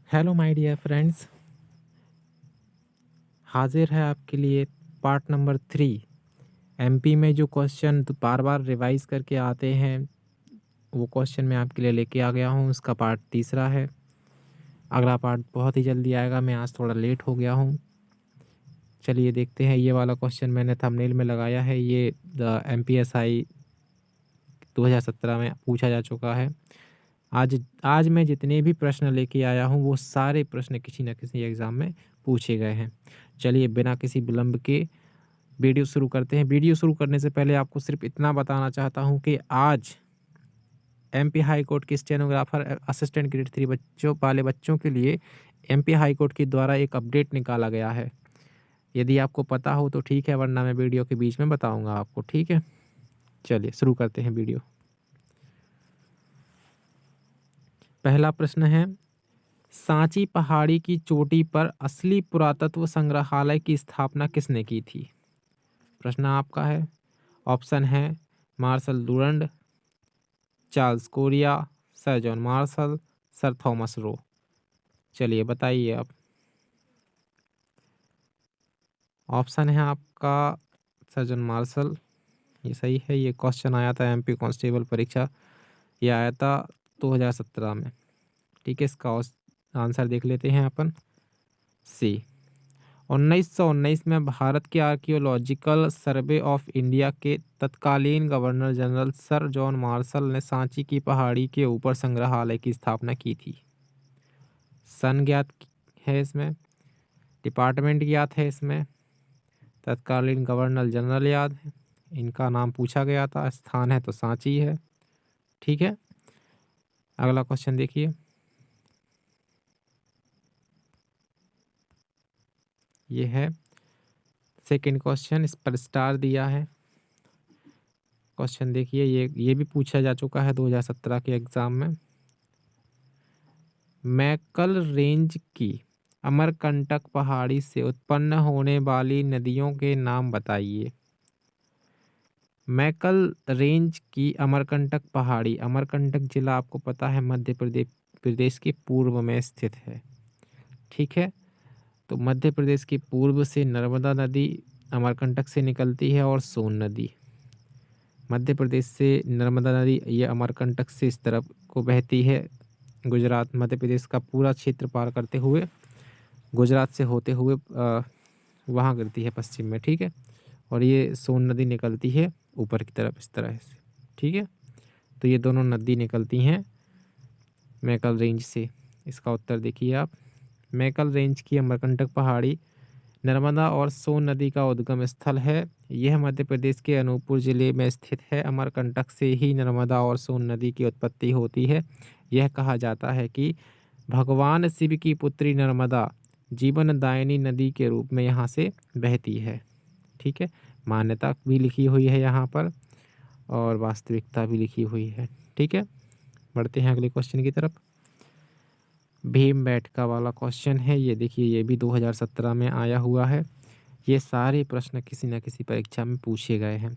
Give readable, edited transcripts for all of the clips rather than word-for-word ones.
Hello my dear friends, हाजिर है आपके लिए पार्ट नंबर 3। एमपी में जो क्वेश्चन बार बार रिवाइज करके आते हैं वो क्वेश्चन मैं आपके लिए लेके आ गया हूँ। उसका पार्ट तीसरा है। अगला पार्ट बहुत ही जल्दी आएगा। मैं आज थोड़ा लेट हो गया हूँ। चलिए देखते हैं। ये वाला क्वेश्चन मैंने थंबनेल में लगाया है। ये MPSI 2017 में पूछा जा चुका है। आज आज मैं जितने भी प्रश्न लेके आया हूँ वो सारे प्रश्न किसी न किसी एग्ज़ाम में पूछे गए हैं। चलिए बिना किसी विलंब के वीडियो शुरू करते हैं। वीडियो शुरू करने से पहले आपको सिर्फ इतना बताना चाहता हूँ कि आज एमपी हाई कोर्ट के स्टेनोग्राफर असिस्टेंट ग्रेड 3 बच्चों के लिए एमपी हाई कोर्ट के द्वारा एक अपडेट निकाला गया है। यदि आपको पता हो तो ठीक है, वरना मैं वीडियो के बीच में बताऊंगा आपको। ठीक है, चलिए शुरू करते हैं वीडियो। पहला प्रश्न है, सांची पहाड़ी की चोटी पर असली पुरातत्व संग्रहालय की स्थापना किसने की थी? प्रश्न आपका है। ऑप्शन है Marshall Durand, Charles Correa, sir John Marshall, sir Thomas Roe. चलिए बताइए आप। ऑप्शन है आपका सर जॉन मार्शल, ये सही है। ये क्वेश्चन आया था एमपी कांस्टेबल परीक्षा, ये आया था 2017 में। ठीक है, इसका आंसर देख लेते हैं अपन। सी। 1919 में भारत के आर्कियोलॉजिकल सर्वे ऑफ इंडिया के तत्कालीन governor general sir John martial ने सांची की पहाड़ी के ऊपर संग्रहालय की स्थापना की थी। सन ज्ञात है इसमें, डिपार्टमेंट ज्ञात है इसमें, तत्कालीन गवर्नर जनरल याद है, इनका नाम पूछा गया था, स्थान है तो सांची है। ठीक है, अगला क्वेश्चन देखिए। ये है सेकंड क्वेश्चन, इस पर स्टार दिया है। क्वेश्चन देखिए, ये भी पूछा जा चुका है 2017 के एग्जाम में। मैकल रेंज की अमरकंटक पहाड़ी से उत्पन्न होने वाली नदियों के नाम बताइए। मैकल रेंज की अमरकंटक पहाड़ी, अमरकंटक जिला आपको पता है मध्य प्रदेश प्रदेश के पूर्व में स्थित है। ठीक है, तो मध्य प्रदेश के पूर्व से नर्मदा नदी अमरकंटक से निकलती है और सोन नदी मध्य प्रदेश से, नर्मदा नदी ये अमरकंटक से इस तरफ को बहती है। गुजरात मध्य प्रदेश का पूरा क्षेत्र पार करते हुए गुजरात से होते हुए वहाँ गिरती है पश्चिम में। ठीक है, और ये सोन नदी निकलती है ऊपर की तरफ इस तरह से। ठीक है, तो ये दोनों नदी निकलती हैं मैकल रेंज से। इसका उत्तर देखिए आप। मैकल रेंज की अमरकंटक पहाड़ी नर्मदा और सोन नदी का उद्गम स्थल है। यह मध्य प्रदेश के अनूपपुर जिले में स्थित है। अमरकंटक से ही नर्मदा और सोन नदी की उत्पत्ति होती है। यह कहा जाता है कि भगवान शिव की पुत्री नर्मदा जीवनदायिनी नदी के रूप में यहाँ से बहती है। ठीक है, मान्यता भी लिखी हुई है यहाँ पर और वास्तविकता भी लिखी हुई है। ठीक है, बढ़ते हैं अगले क्वेश्चन की तरफ। भीमबेटका वाला क्वेश्चन है ये। देखिए, ये भी 2017 में आया हुआ है। ये सारे प्रश्न किसी न किसी परीक्षा में पूछे गए हैं।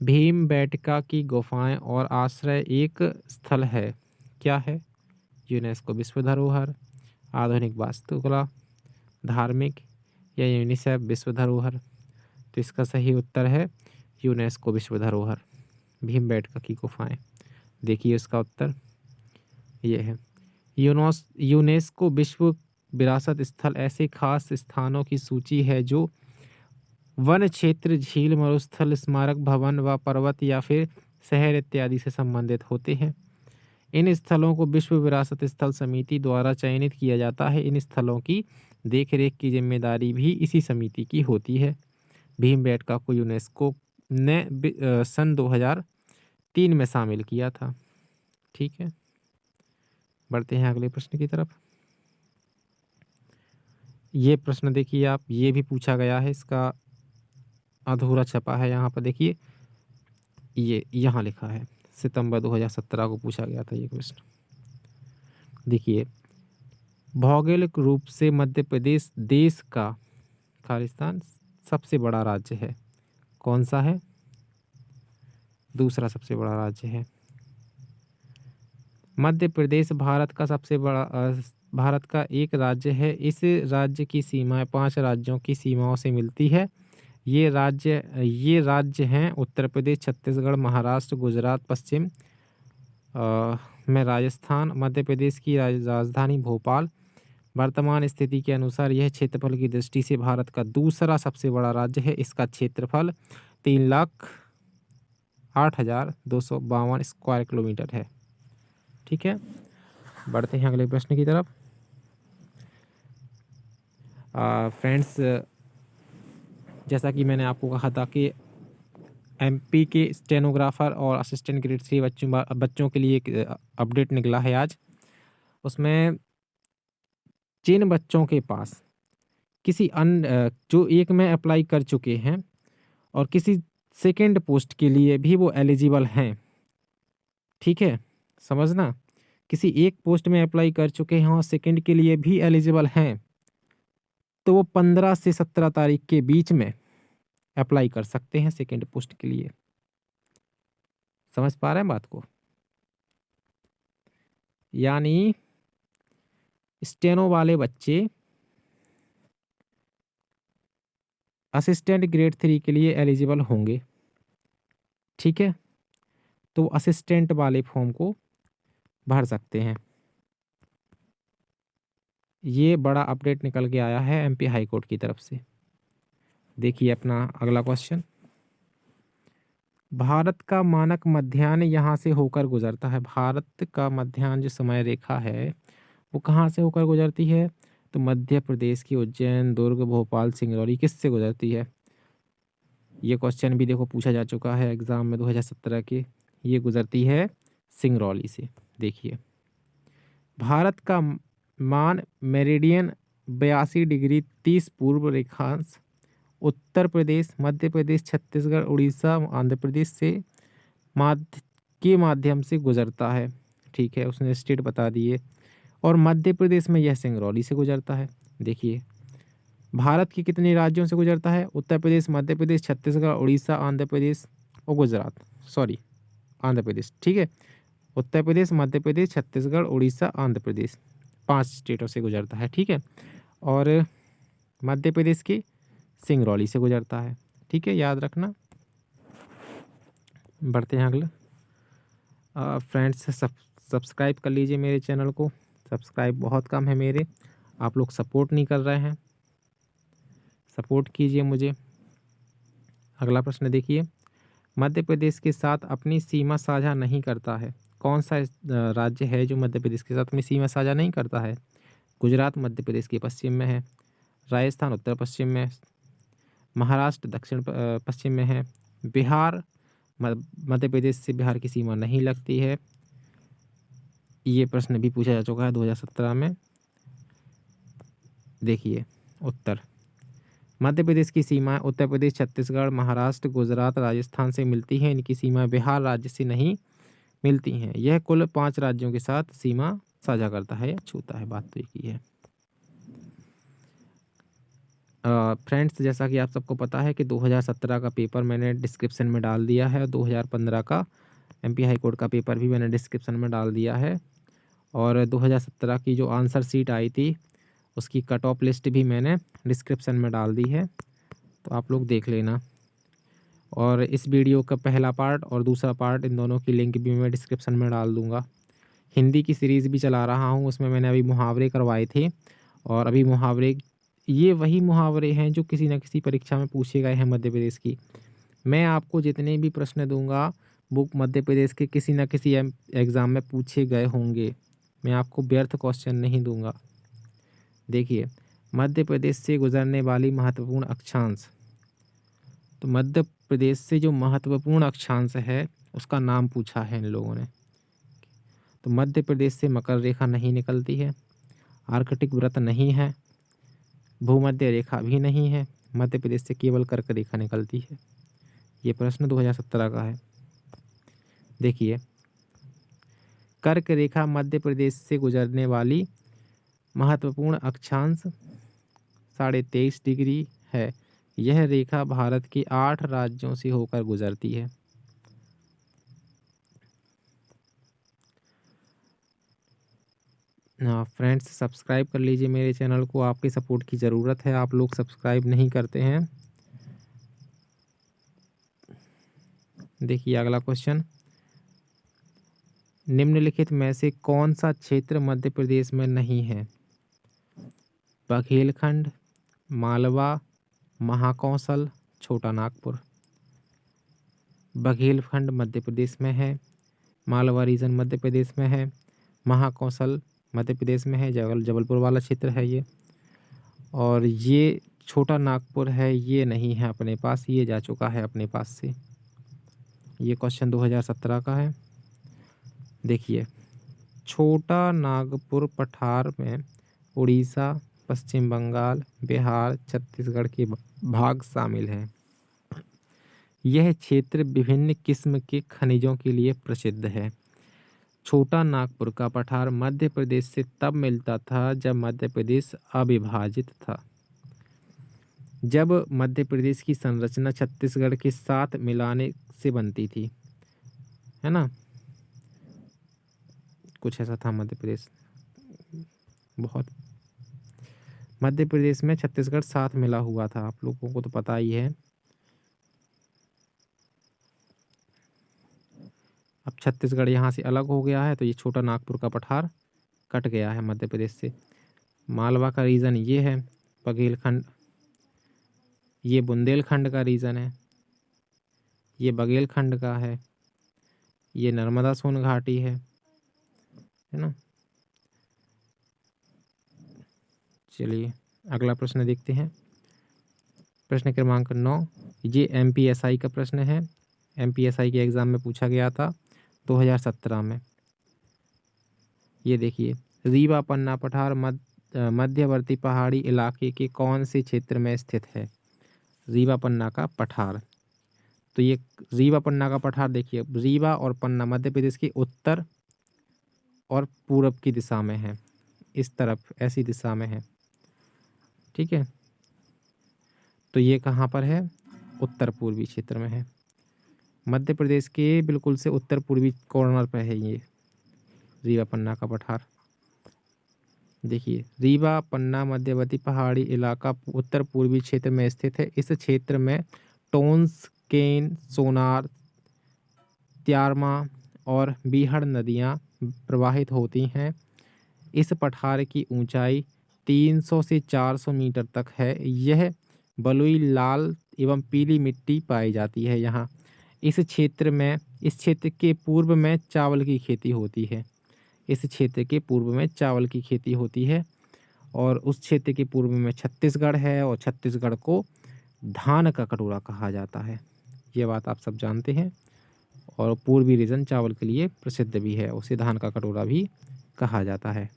भीमबेटका की गुफाएं और आश्रय एक स्थल है, क्या है? यूनेस्को विश्व धरोहर, आधुनिक वास्तुकला, धार्मिक या यूनिसेफ विश्व धरोहर। तो इसका सही उत्तर है यूनेस्को विश्व धरोहर, भीमबेटका की गुफाएं। देखिए इसका उत्तर ये है। यूनेस्को विश्व विरासत स्थल ऐसे खास स्थानों की सूची है जो वन क्षेत्र, झील, मरुस्थल, स्मारक भवन व पर्वत या फिर शहर इत्यादि से संबंधित होते हैं। इन स्थलों को विश्व विरासत स्थल समिति द्वारा चयनित किया जाता है। इन स्थलों की देखरेख की जिम्मेदारी भी इसी समिति की होती है। भीमबेटका को यूनेस्को ने सन 2003 में शामिल किया था। ठीक है, बढ़ते हैं अगले प्रश्न की तरफ। ये प्रश्न देखिए आप, ये भी पूछा गया है, इसका अधूरा छपा है यहाँ पर। देखिए, ये यहाँ लिखा है सितंबर 2017 को पूछा गया था ये प्रश्न। देखिए, भौगोलिक रूप से मध्य प्रदेश देश का खालिस्तान सबसे बड़ा राज्य है। कौन सा है? दूसरा सबसे बड़ा राज्य है। मध्य प्रदेश भारत का सबसे बड़ा भारत का एक राज्य है। इस राज्य की सीमाएँ 5 राज्यों की सीमाओं से मिलती है। ये राज्य हैं उत्तर प्रदेश, छत्तीसगढ़, महाराष्ट्र, गुजरात, पश्चिम में राजस्थान, मध्य प्रदेश की राजधानी भोपाल। वर्तमान स्थिति के अनुसार यह क्षेत्रफल की दृष्टि से भारत का दूसरा सबसे बड़ा राज्य है। इसका क्षेत्रफल 3,08,252 स्क्वायर किलोमीटर है। ठीक है, बढ़ते हैं अगले प्रश्न की तरफ। फ्रेंड्स, जैसा कि मैंने आपको कहा था कि एमपी के स्टेनोग्राफर और असिस्टेंट ग्रेड 3 बच्चों के लिए एक अपडेट निकला है आज। उसमें जिन बच्चों के पास किसी अन्य जो एक में अप्लाई कर चुके हैं और किसी सेकंड पोस्ट के लिए भी वो एलिजिबल हैं, ठीक है, समझना, किसी एक पोस्ट में अप्लाई कर चुके हैं और सेकंड के लिए भी एलिजिबल हैं, तो वो 15 से 17 तारीख के बीच में अप्लाई कर सकते हैं सेकंड पोस्ट के लिए। समझ पा रहे हैं बात को? यानी स्टेनो वाले बच्चे असिस्टेंट ग्रेड 3 के लिए एलिजिबल होंगे, ठीक है, तो असिस्टेंट वाले फॉर्म को भर सकते हैं। ये बड़ा अपडेट निकल के आया है एमपी हाई कोर्ट की तरफ से। देखिए अपना अगला क्वेश्चन। भारत का मानक मध्याह्न यहाँ से होकर गुजरता है। भारत का मध्याह्न जो समय रेखा है वो कहाँ से होकर गुजरती है? तो मध्य प्रदेश की उज्जैन, दुर्ग, भोपाल, सिंगरौली किससे गुजरती है? ये क्वेश्चन भी देखो पूछा जा चुका है एग्जाम में 2017 के। ये गुजरती है सिंगरौली से। देखिए, भारत का मान मेरिडियन 82 डिग्री 30 पूर्व रेखांश उत्तर प्रदेश, मध्य प्रदेश, छत्तीसगढ़, उड़ीसा, आंध्र प्रदेश से माध्यम से गुजरता है। ठीक है, उसने स्टेट बता दिए। और मध्य प्रदेश में यह सिंगरौली से गुजरता है। देखिए, भारत के कितने राज्यों से गुजरता है? उत्तर प्रदेश, मध्य प्रदेश, छत्तीसगढ़, उड़ीसा, आंध्र प्रदेश और गुजरात। सॉरी, आंध्र प्रदेश। ठीक है, उत्तर प्रदेश, मध्य प्रदेश, छत्तीसगढ़, उड़ीसा, आंध्र प्रदेश 5 स्टेटों से गुजरता है। ठीक है, और मध्य प्रदेश की सिंगरौली से गुजरता है। ठीक है, याद रखना। बढ़ते हैं अगले। फ्रेंड्स, सब्सक्राइब कर लीजिए मेरे चैनल को। सब्सक्राइब बहुत कम है मेरे, आप लोग सपोर्ट नहीं कर रहे हैं, सपोर्ट कीजिए मुझे। अगला प्रश्न देखिए, मध्य प्रदेश के साथ अपनी सीमा साझा नहीं करता है। कौन सा राज्य है जो मध्य प्रदेश के साथ अपनी सीमा साझा नहीं करता है? गुजरात मध्य प्रदेश के पश्चिम में है, राजस्थान उत्तर पश्चिम में, महाराष्ट्र दक्षिण पश्चिम में है, बिहार, मध्य प्रदेश से बिहार की सीमा नहीं लगती है। ये प्रश्न भी पूछा जा चुका है 2017 में। देखिए उत्तर, मध्य प्रदेश की सीमाएं उत्तर प्रदेश, छत्तीसगढ़, महाराष्ट्र, गुजरात, राजस्थान से मिलती हैं। इनकी सीमाएं बिहार राज्य से नहीं मिलती हैं। यह कुल 5 राज्यों के साथ सीमा साझा करता है या छूता है। बात तो एक ही है। फ्रेंड्स, जैसा कि आप सबको पता है कि 2017 का पेपर मैंने डिस्क्रिप्शन में डाल दिया है। 2015 का एमपी हाई कोर्ट का पेपर भी मैंने डिस्क्रिप्शन में डाल दिया है। और 2017 की जो आंसर शीट आई थी उसकी कट ऑफ लिस्ट भी मैंने डिस्क्रिप्शन में डाल दी है, तो आप लोग देख लेना। और इस वीडियो का पहला पार्ट और दूसरा पार्ट, इन दोनों की लिंक भी मैं डिस्क्रिप्शन में डाल दूँगा। हिंदी की सीरीज़ भी चला रहा हूँ, उसमें मैंने अभी मुहावरे करवाए थे। और अभी मुहावरे, ये वही मुहावरे हैं जो किसी न किसी परीक्षा में पूछे गए हैं मध्य प्रदेश की। मैं आपको जितने भी प्रश्न दूंगा वो मध्य प्रदेश के किसी न किसी एग्ज़ाम में पूछे गए होंगे। मैं आपको व्यर्थ क्वेश्चन नहीं दूंगा। देखिए, मध्य प्रदेश से गुजरने वाली महत्वपूर्ण अक्षांश, तो मध्य प्रदेश से जो महत्वपूर्ण अक्षांश है उसका नाम पूछा है इन लोगों ने। तो मध्य प्रदेश से मकर रेखा नहीं निकलती है, आर्कटिक वृत्त नहीं है, भूमध्य रेखा भी नहीं है, मध्य प्रदेश से केवल कर्क रेखा निकलती है। ये प्रश्न 2017 का है। देखिए, कर्क रेखा मध्य प्रदेश से गुजरने वाली महत्वपूर्ण अक्षांश 23.5 डिग्री है। यह रेखा भारत के 8 राज्यों से होकर गुजरती है। फ्रेंड्स सब्सक्राइब कर लीजिए मेरे चैनल को, आपकी सपोर्ट की ज़रूरत है, आप लोग सब्सक्राइब नहीं करते हैं। देखिए अगला क्वेश्चन, निम्नलिखित में से कौन सा क्षेत्र मध्य प्रदेश में नहीं है? बघेलखंड, मालवा, महाकौशल, छोटा नागपुर। बघेलखंड मध्य प्रदेश में है, मालवा रीजन मध्य प्रदेश में है, महाकौशल मध्य प्रदेश में है, जबलपुर वाला क्षेत्र है ये, और ये छोटा नागपुर है, ये नहीं है अपने पास, ये जा चुका है अपने पास से। ये क्वेश्चन 2017 का है। देखिए छोटा नागपुर पठार में उड़ीसा, पश्चिम बंगाल, बिहार, छत्तीसगढ़ के भाग शामिल हैं। यह क्षेत्र विभिन्न किस्म के खनिजों के लिए प्रसिद्ध है। छोटा नागपुर का पठार मध्य प्रदेश से तब मिलता था जब मध्य प्रदेश अविभाजित था। जब मध्य प्रदेश की संरचना छत्तीसगढ़ के साथ मिलाने से बनती थी, है ना, कुछ ऐसा था मध्य प्रदेश। बहुत मध्य प्रदेश में छत्तीसगढ़ साथ मिला हुआ था, आप लोगों को तो पता ही है। अब छत्तीसगढ़ यहाँ से अलग हो गया है तो ये छोटा नागपुर का पठार कट गया है मध्य प्रदेश से। मालवा का रीजन ये है, बघेलखंड, ये बुंदेलखंड का रीजन है, ये बघेलखंड का है, ये नर्मदा सोन घाटी है ना। चलिए अगला प्रश्न देखते हैं, प्रश्न क्रमांक 9। ये MPSI का प्रश्न है, MPSI के एग्जाम में पूछा गया था 2017 में। ये देखिए, रीवा पन्ना पठार मध्यवर्ती पहाड़ी इलाके के कौन से क्षेत्र में स्थित है? रीवा पन्ना का पठार, तो ये रीवा पन्ना का पठार देखिए, रीवा और पन्ना मध्य प्रदेश के उत्तर और पूरब की दिशा में है, इस तरफ ऐसी दिशा में है, ठीक है। तो ये कहाँ पर है? उत्तर पूर्वी क्षेत्र में है, मध्य प्रदेश के बिल्कुल से उत्तर पूर्वी कॉर्नर पर है ये रीवा पन्ना का पठार। देखिए रीवा पन्ना मध्यवर्ती पहाड़ी इलाका उत्तर पूर्वी क्षेत्र में स्थित है। इस क्षेत्र में टोन्स, केन, सोनार, त्यारमा और बीहड़ नदियाँ प्रवाहित होती हैं। इस पठार की ऊंचाई 300 से 400 मीटर तक है। यह बलुई लाल एवं पीली मिट्टी पाई जाती है यहाँ। इस क्षेत्र के पूर्व में चावल की खेती होती है। इस क्षेत्र के पूर्व में चावल की खेती होती है और उस क्षेत्र के पूर्व में छत्तीसगढ़ है और छत्तीसगढ़ को धान का कटोरा कहा जाता है। ये बात आप सब जानते हैं। और पूर्वी रीजन चावल के लिए प्रसिद्ध भी है, उसे धान का कटोरा भी कहा जाता है,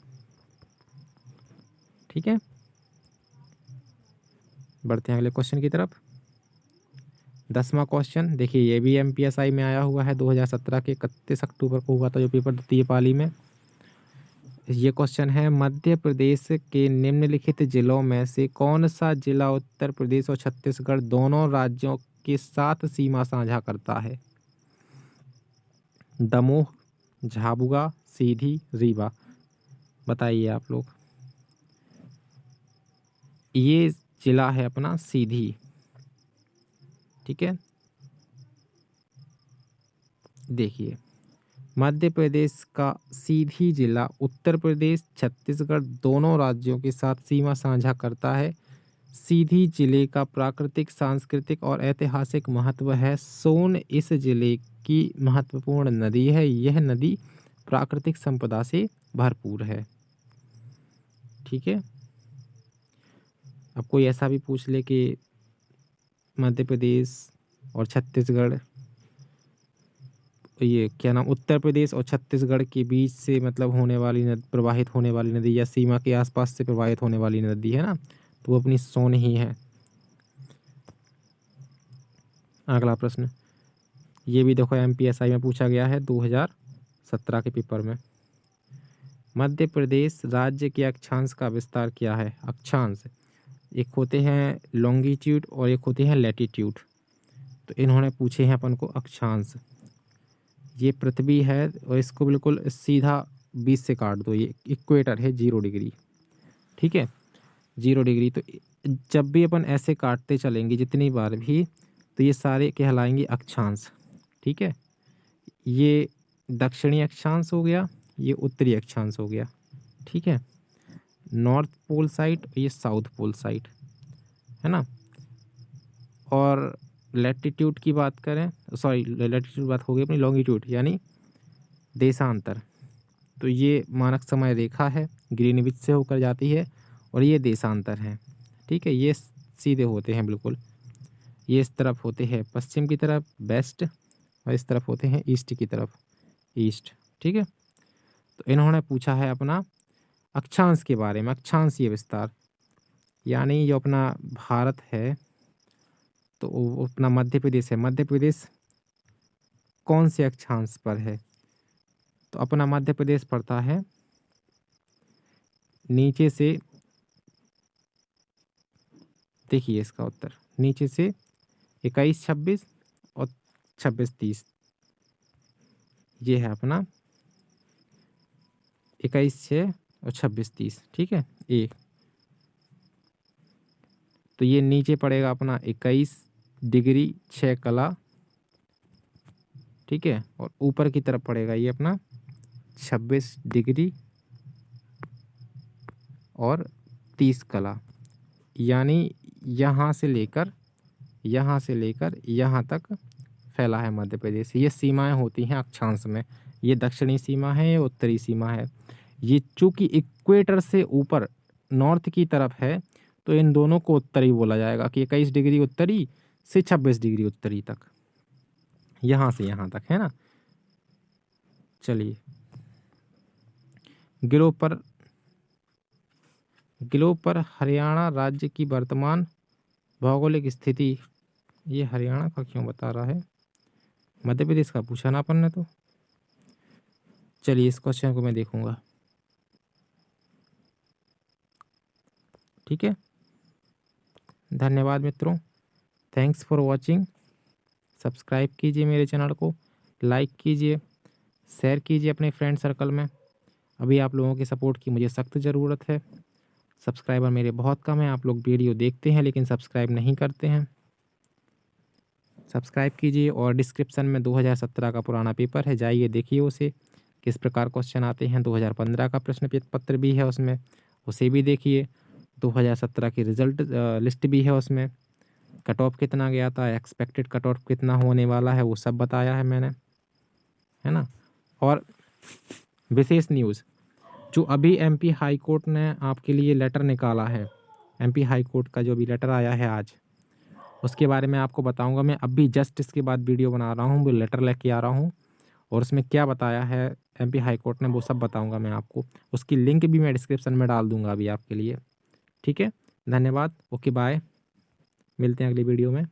ठीक है। बढ़ते हैं अगले क्वेश्चन की तरफ। 10वां क्वेश्चन देखिए, ये भी MPSI में आया हुआ है, 2017 के 31 अक्टूबर को हुआ था जो पेपर द्वितीय पाली में। ये क्वेश्चन है, मध्य प्रदेश के निम्नलिखित जिलों में से कौन सा जिला उत्तर प्रदेश और छत्तीसगढ़ दोनों राज्यों के साथ सीमा साझा करता है? दमोह, झाबुआ, सीधी, रीवा। बताइए आप लोग। ये जिला है अपना सीधी, ठीक है। देखिए मध्य प्रदेश का सीधी जिला उत्तर प्रदेश छत्तीसगढ़ दोनों राज्यों के साथ सीमा साझा करता है। सीधी जिले का प्राकृतिक, सांस्कृतिक और ऐतिहासिक महत्व है। सोन इस जिले की महत्वपूर्ण नदी है। यह नदी प्राकृतिक संपदा से भरपूर है, ठीक है। अब कोई ऐसा भी पूछ ले कि मध्य प्रदेश और छत्तीसगढ़, ये क्या नाम, उत्तर प्रदेश और छत्तीसगढ़ के बीच से मतलब होने वाली प्रवाहित होने वाली नदी या सीमा के आसपास से प्रवाहित होने वाली नदी है ना, तो वो अपनी सोन ही है। अगला प्रश्न, ये भी देखो MPSI में पूछा गया है 2017 के पेपर में। मध्य प्रदेश राज्य के अक्षांश का विस्तार क्या है? अक्षांश एक होते हैं लॉन्गिट्यूड और एक होते हैं लैटिट्यूड, तो इन्होंने पूछे हैं अपन को अक्षांश। ये पृथ्वी है और इसको बिल्कुल सीधा 20 से काट दो, ये इक्वेटर है 0 डिग्री, ठीक है 0 डिग्री। तो जब भी अपन ऐसे काटते चलेंगे जितनी बार भी, तो ये सारे कहलाएंगे अक्षांश, ठीक है। ये दक्षिणी अक्षांश हो गया, ये उत्तरी अक्षांश हो गया, ठीक है। नॉर्थ पोल साइड, ये साउथ पोल साइड, है ना। और लैटिट्यूड की बात करें, सॉरी लैटिट्यूड बात हो गई अपनी, लॉन्गिट्यूड यानी देशांतर। तो ये मानक समय रेखा है, ग्रीनविच से होकर जाती है, और ये देशांतर है, ठीक है। ये सीधे होते हैं बिल्कुल, ये इस तरफ होते हैं पश्चिम की तरफ वेस्ट, और इस तरफ होते हैं ईस्ट की तरफ ईस्ट, ठीक है। तो इन्होंने पूछा है अपना अक्षांश के बारे में, अक्षांशीय विस्तार, यानी जो अपना भारत है तो वो अपना मध्य प्रदेश है, मध्य प्रदेश कौन से अक्षांश पर है, तो अपना मध्य प्रदेश पड़ता है नीचे से, देखिए इसका उत्तर नीचे से 21, 26 और 26, 30, ये है अपना 21, 6 और 26, 30, ठीक है ए। तो ये नीचे पड़ेगा अपना 21 डिग्री 6 कला, ठीक है, और ऊपर की तरफ पड़ेगा ये अपना 26 डिग्री और 30 कला, यानी यहाँ से लेकर यहाँ तक फैला है मध्य प्रदेश। ये सीमाएं होती हैं अक्षांश में, ये दक्षिणी सीमा है, ये उत्तरी सीमा है। ये चूंकि इक्वेटर से ऊपर नॉर्थ की तरफ है, तो इन दोनों को उत्तरी बोला जाएगा कि 21 डिग्री उत्तरी से 26 डिग्री उत्तरी तक, यहाँ से यहाँ तक, है ना। चलिए, ग्लोब पर हरियाणा राज्य की वर्तमान भौगोलिक स्थिति, ये हरियाणा का क्यों बता रहा है, मध्य प्रदेश का पूछा ना अपन ने तो। चलिए इस क्वेश्चन को मैं देखूंगा, ठीक है। धन्यवाद मित्रों, थैंक्स फॉर वॉचिंग। सब्सक्राइब कीजिए मेरे चैनल को, लाइक कीजिए, शेयर कीजिए अपने फ्रेंड सर्कल में। अभी आप लोगों के सपोर्ट की मुझे सख्त ज़रूरत है। सब्सक्राइबर मेरे बहुत कम हैं, आप लोग वीडियो देखते हैं लेकिन सब्सक्राइब नहीं करते हैं। सब्सक्राइब कीजिए, और डिस्क्रिप्शन में 2017 का पुराना पेपर है, जाइए देखिए उसे, किस प्रकार क्वेश्चन आते हैं। 2015 का प्रश्न पत्र भी है उसमें, उसे भी देखिए। 2017 की रिजल्ट लिस्ट भी है उसमें, कट ऑफ कितना गया था, एक्सपेक्टेड कट ऑफ कितना होने वाला है, वो सब बताया है मैंने, है ना। और विशेष न्यूज़, जो अभी एमपी हाई कोर्ट ने आपके लिए लेटर निकाला है, एमपी हाई कोर्ट का जो भी लेटर आया है आज, उसके बारे में आपको बताऊंगा। मैं अभी जस्ट इसके बाद वीडियो बना रहा हूँ, वो लेटर लेके आ रहा हूँ, और उसमें क्या बताया है एमपी हाई कोर्ट ने वो सब बताऊंगा मैं आपको। उसकी लिंक भी मैं डिस्क्रिप्शन में डाल दूंगा अभी आपके लिए, ठीक है। धन्यवाद, ओके बाय, मिलते हैं अगली वीडियो में।